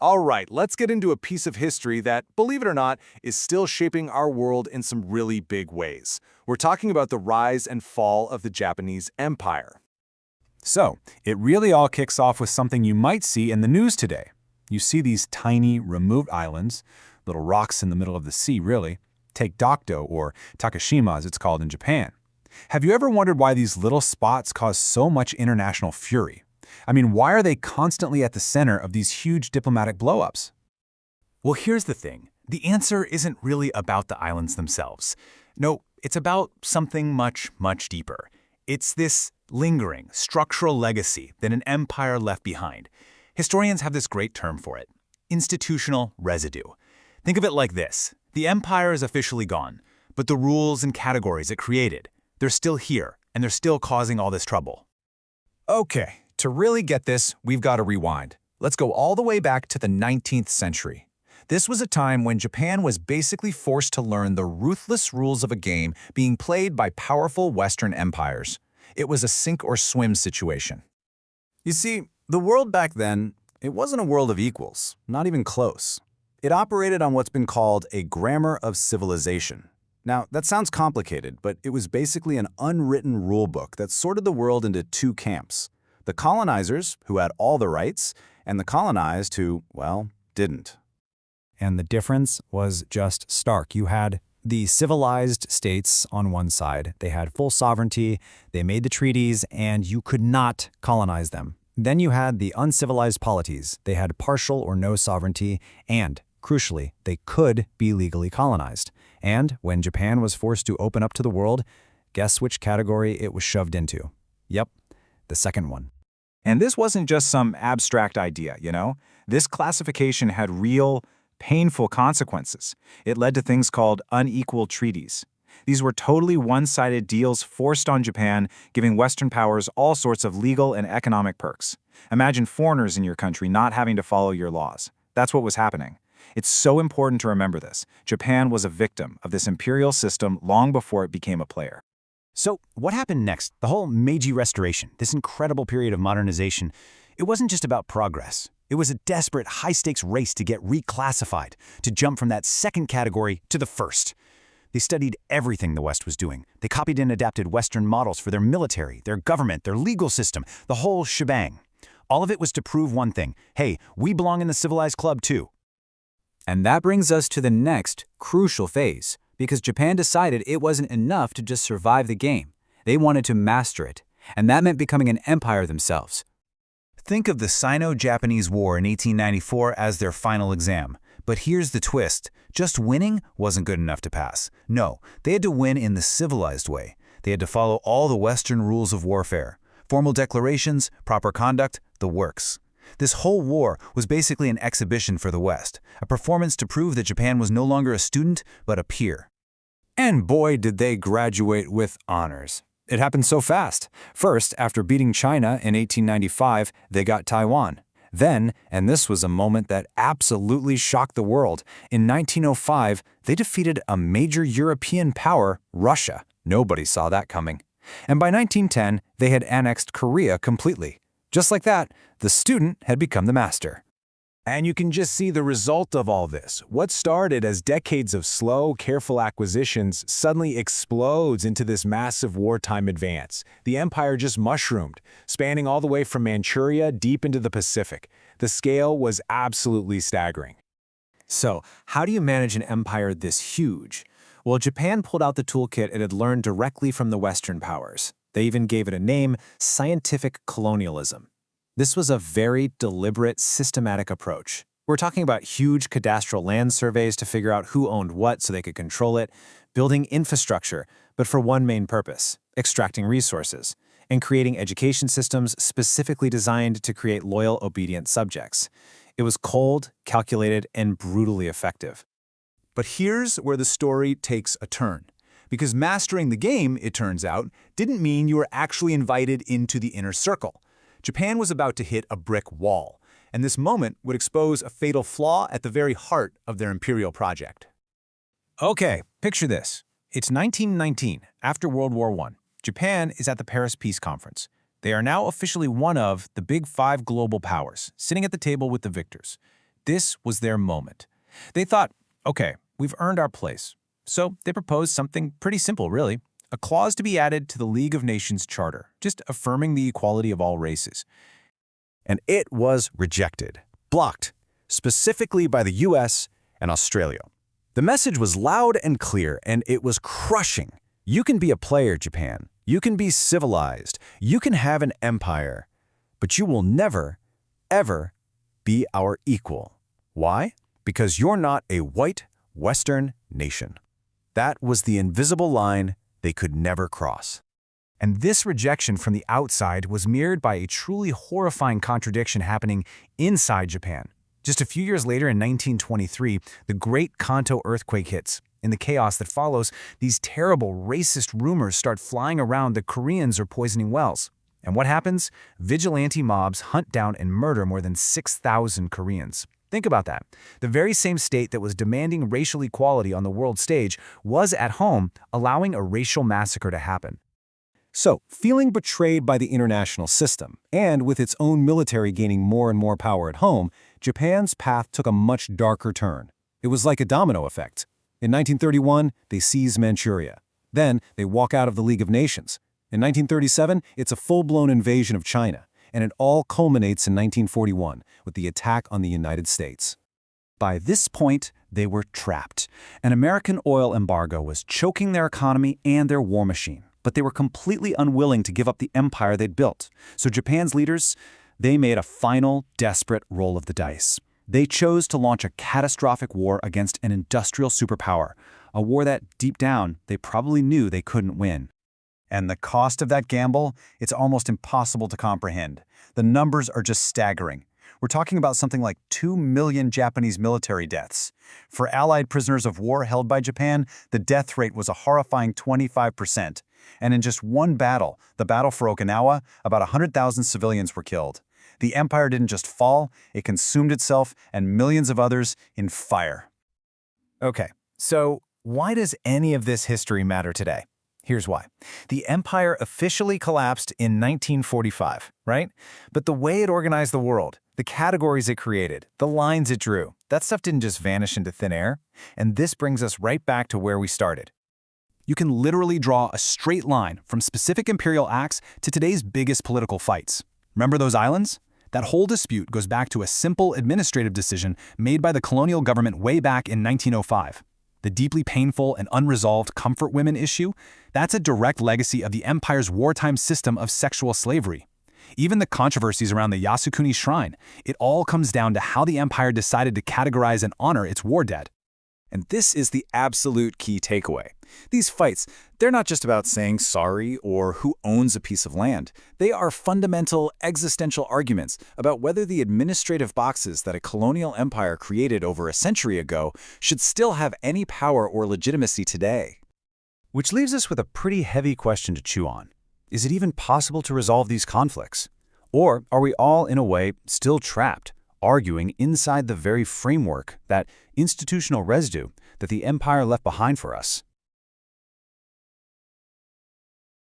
All right, let's get into a piece of history that, believe it or not, is still shaping our world in some really big ways. We're talking about the rise and fall of the Japanese Empire. So, it really all kicks off with something you might see in the news today. You see these tiny, removed islands, little rocks in the middle of the sea, really. Take Dokdo, or Takeshima as it's called in Japan. Have you ever wondered why these little spots cause so much international fury? I mean, why are they constantly at the center of these huge diplomatic blow-ups? Well, here's the thing. The answer isn't really about the islands themselves. No, it's about something much, much deeper. It's this lingering, structural legacy that an empire left behind. Historians have this great term for it: institutional residue. Think of it like this. The empire is officially gone, but the rules and categories it created, they're still here, and they're still causing all this trouble. Okay, to really get this, we've got to rewind. Let's go all the way back to the 19th century. This was a time when Japan was basically forced to learn the ruthless rules of a game being played by powerful Western empires. It was a sink-or-swim situation. You see, the world back then, it wasn't a world of equals, not even close. It operated on what's been called a grammar of civilization. Now, that sounds complicated, but it was basically an unwritten rule book that sorted the world into two camps: the colonizers, who had all the rights, and the colonized who, well, didn't. And the difference was just stark. You had the civilized states on one side. They had full sovereignty, they made the treaties, and you could not colonize them. Then you had the uncivilized polities. They had partial or no sovereignty, and, crucially, they could be legally colonized. And when Japan was forced to open up to the world, guess which category it was shoved into? Yep, the second one. And this wasn't just some abstract idea, you know? This classification had real, painful consequences. It led to things called unequal treaties. These were totally one-sided deals forced on Japan, giving Western powers all sorts of legal and economic perks. Imagine foreigners in your country not having to follow your laws. That's what was happening. It's so important to remember this. Japan was a victim of this imperial system long before it became a player. So, what happened next? The whole Meiji Restoration, this incredible period of modernization, it wasn't just about progress. It was a desperate, high-stakes race to get reclassified, to jump from that second category to the first. They studied everything the West was doing. They copied and adapted Western models for their military, their government, their legal system, the whole shebang. All of it was to prove one thing: hey, we belong in the civilized club too. And that brings us to the next crucial phase, because Japan decided it wasn't enough to just survive the game. They wanted to master it, and that meant becoming an empire themselves. Think of the Sino-Japanese War in 1894 as their final exam. But here's the twist. Just winning wasn't good enough to pass. No, they had to win in the civilized way. They had to follow all the Western rules of warfare. Formal declarations, proper conduct, the works. This whole war was basically an exhibition for the West, a performance to prove that Japan was no longer a student, but a peer. And boy, did they graduate with honors. It happened so fast. First, after beating China in 1895, they got Taiwan. Then, and this was a moment that absolutely shocked the world, in 1905, they defeated a major European power, Russia. Nobody saw that coming. And by 1910, they had annexed Korea completely. Just like that, the student had become the master. And you can just see the result of all this. What started as decades of slow, careful acquisitions suddenly explodes into this massive wartime advance. The empire just mushroomed, spanning all the way from Manchuria deep into the Pacific. The scale was absolutely staggering. So, how do you manage an empire this huge? Well, Japan pulled out the toolkit it had learned directly from the Western powers. They even gave it a name: scientific colonialism. This was a very deliberate, systematic approach. We're talking about huge cadastral land surveys to figure out who owned what so they could control it, building infrastructure, but for one main purpose: extracting resources, and creating education systems specifically designed to create loyal, obedient subjects. It was cold, calculated, and brutally effective. But here's where the story takes a turn. Because mastering the game, it turns out, didn't mean you were actually invited into the inner circle. Japan was about to hit a brick wall, and this moment would expose a fatal flaw at the very heart of their imperial project. Okay, picture this. It's 1919, after World War I. Japan is at the Paris Peace Conference. They are now officially one of the big five global powers, sitting at the table with the victors. This was their moment. They thought, okay, we've earned our place. So they proposed something pretty simple, really. A clause to be added to the League of Nations Charter, just affirming the equality of all races. And it was rejected, blocked, specifically by the US and Australia. The message was loud and clear, and it was crushing. You can be a player, Japan. You can be civilized. You can have an empire. But you will never, ever be our equal. Why? Because you're not a white, Western nation. That was the invisible line they could never cross. And this rejection from the outside was mirrored by a truly horrifying contradiction happening inside Japan. Just a few years later, in 1923, the Great Kanto earthquake hits. In the chaos that follows, these terrible racist rumors start flying around that Koreans are poisoning wells. And what happens? Vigilante mobs hunt down and murder more than 6,000 Koreans. Think about that. The very same state that was demanding racial equality on the world stage was at home allowing a racial massacre to happen. So, feeling betrayed by the international system, and with its own military gaining more and more power at home, Japan's path took a much darker turn. It was like a domino effect. In 1931, they seize Manchuria. Then, they walk out of the League of Nations. In 1937, it's a full-blown invasion of China, and it all culminates in 1941 with the attack on the United States. By this point, they were trapped. An American oil embargo was choking their economy and their war machine. But they were completely unwilling to give up the empire they'd built. So Japan's leaders, they made a final, desperate roll of the dice. They chose to launch a catastrophic war against an industrial superpower, a war that, deep down, they probably knew they couldn't win. And the cost of that gamble, it's almost impossible to comprehend. The numbers are just staggering. We're talking about something like 2 million Japanese military deaths. For Allied prisoners of war held by Japan, the death rate was a horrifying 25%. And in just one battle, the battle for Okinawa, about 100,000 civilians were killed. The empire didn't just fall, it consumed itself and millions of others in fire. Okay, so why does any of this history matter today? Here's why. The empire officially collapsed in 1945, right? But the way it organized the world, the categories it created, the lines it drew, that stuff didn't just vanish into thin air. And this brings us right back to where we started. You can literally draw a straight line from specific imperial acts to today's biggest political fights. Remember those islands? That whole dispute goes back to a simple administrative decision made by the colonial government way back in 1905. The deeply painful and unresolved comfort women issue, that's a direct legacy of the empire's wartime system of sexual slavery. Even the controversies around the Yasukuni Shrine, it all comes down to how the empire decided to categorize and honor its war dead. And this is the absolute key takeaway. These fights, they're not just about saying sorry or who owns a piece of land. They are fundamental, existential arguments about whether the administrative boxes that a colonial empire created over a century ago should still have any power or legitimacy today. Which leaves us with a pretty heavy question to chew on. Is it even possible to resolve these conflicts? Or are we all, in a way, still trapped, arguing inside the very framework, that institutional residue that the empire left behind for us?